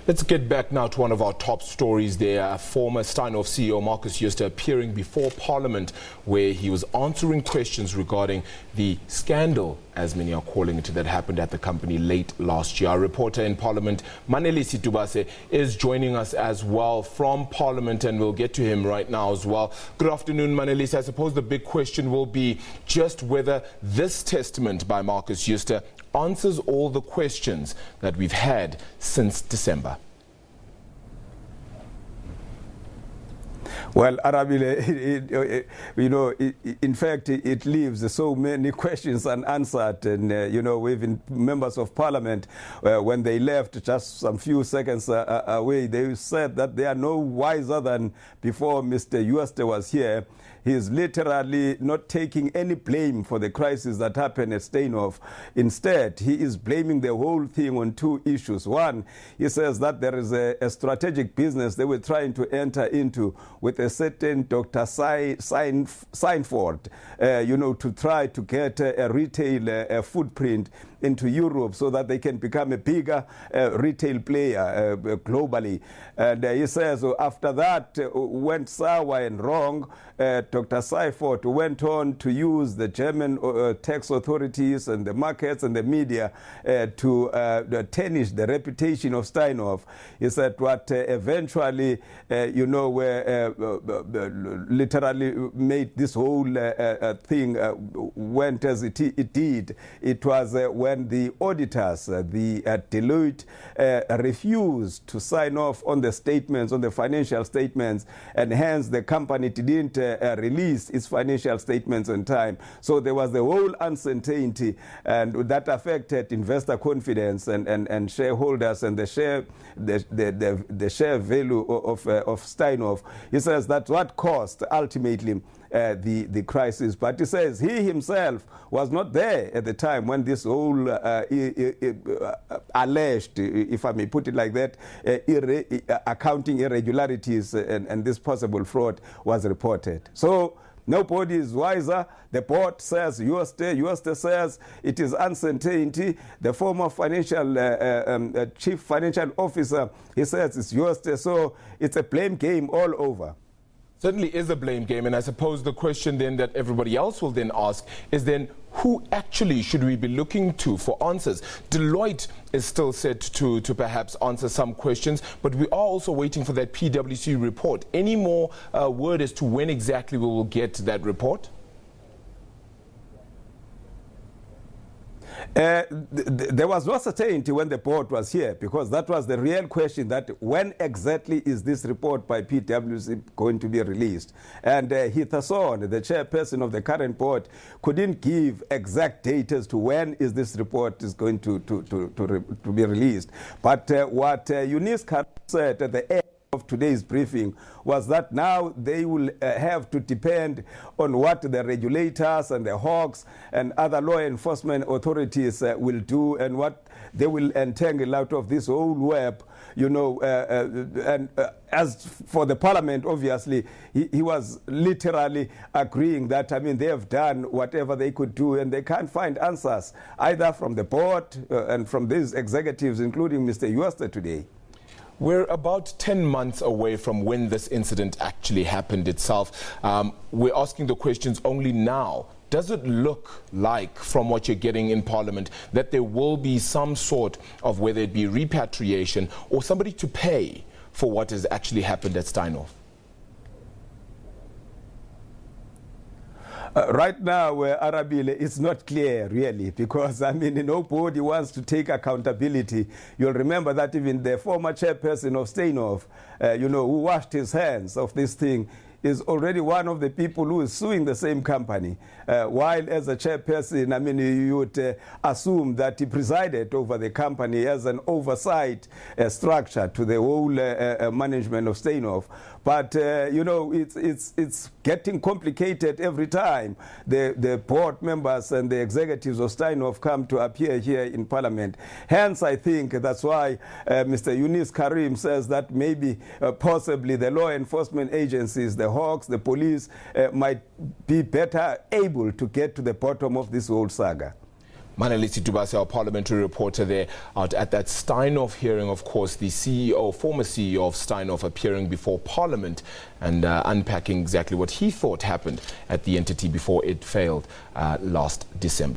Let's get back now to one of our top stories there. Former Steinhoff CEO Markus Jooste appearing before Parliament, where he was answering questions regarding the scandal, as many are calling it, that happened at the company late last year. Our reporter in Parliament, Manelisi Dubase, is joining us as well from Parliament, and we'll get to him right now as well. Good afternoon, Manelisi. I suppose the big question will be just whether this testament by Markus Jooste answers all the questions that we've had since December. Well, Arabile, in fact, it leaves so many questions unanswered. And, even members of Parliament, when they left just some few seconds away, they said that they are no wiser than before Mr. Jooste was here. He is literally not taking any blame for the crisis that happened at Steinhoff. Instead, he is blaming the whole thing on two issues. One, he says that there is a strategic business they were trying to enter into with a certain Dr. Steinhoff, to try to get a retail footprint into Europe so that they can become a bigger retail player globally. And he says after that went sour and wrong, Dr. Steinhoff went on to use the German tax authorities and the markets and the media to tarnish the reputation of Steinhoff. He said what eventually, literally made this whole thing went as it did. It was when the auditors, the Deloitte, refused to sign off on the statements, on the financial statements, and hence the company didn't release its financial statements on time. So there was the whole uncertainty, and that affected investor confidence and shareholders and the share value of Steinhoff. He says that's what caused ultimately the crisis. But he says he himself was not there at the time when this whole alleged, if I may put it like that, accounting irregularities and this possible fraud was reported. So nobody is wiser. The board says Jooste says it is uncertainty. The former financial chief financial officer, he says it's Jooste. So it's a blame game all over. Certainly is a blame game, and I suppose the question then that everybody else will then ask is then who actually should we be looking to for answers? Deloitte is still set to perhaps answer some questions, but we are also waiting for that PwC report. Any more word as to when exactly we will get that report? There was no certainty when the board was here, because that was the real question, that when exactly is this report by PwC going to be released? And Heather Son, the chairperson of the current board, couldn't give exact date as to when is this report is going to be released. But what Eunice said at the end of today's briefing was that now they will have to depend on what the regulators and the hawks and other law enforcement authorities will do, and what they will entangle out of this whole web, and as for the Parliament, obviously, he was literally agreeing that, they have done whatever they could do, and they can't find answers either from the board and from these executives, including Mr. Jooste today. We're about 10 months away from when this incident actually happened itself. We're asking the questions only now. Does it look like, from what you're getting in Parliament, that there will be some sort of, whether it be repatriation or somebody to pay for what has actually happened at Steinhoff? Right now, Arabile, it's not clear, really, because, nobody wants to take accountability. You'll remember that even the former chairperson of Steinhoff, who washed his hands of this thing, is already one of the people who is suing the same company. While as a chairperson, you would assume that he presided over the company as an oversight structure to the whole management of Steinhoff. But, it's getting complicated every time the board members and the executives of Steinhoff come to appear here in Parliament. Hence, I think that's why Mr. Yunus Karim says that maybe, possibly, the law enforcement agencies, the hawks, the police, might be better able to get to the bottom of this whole saga. Manelisi Dubase, our parliamentary reporter there, out at that Steinhoff hearing. Of course, the former CEO of Steinhoff, appearing before Parliament and unpacking exactly what he thought happened at the entity before it failed last December.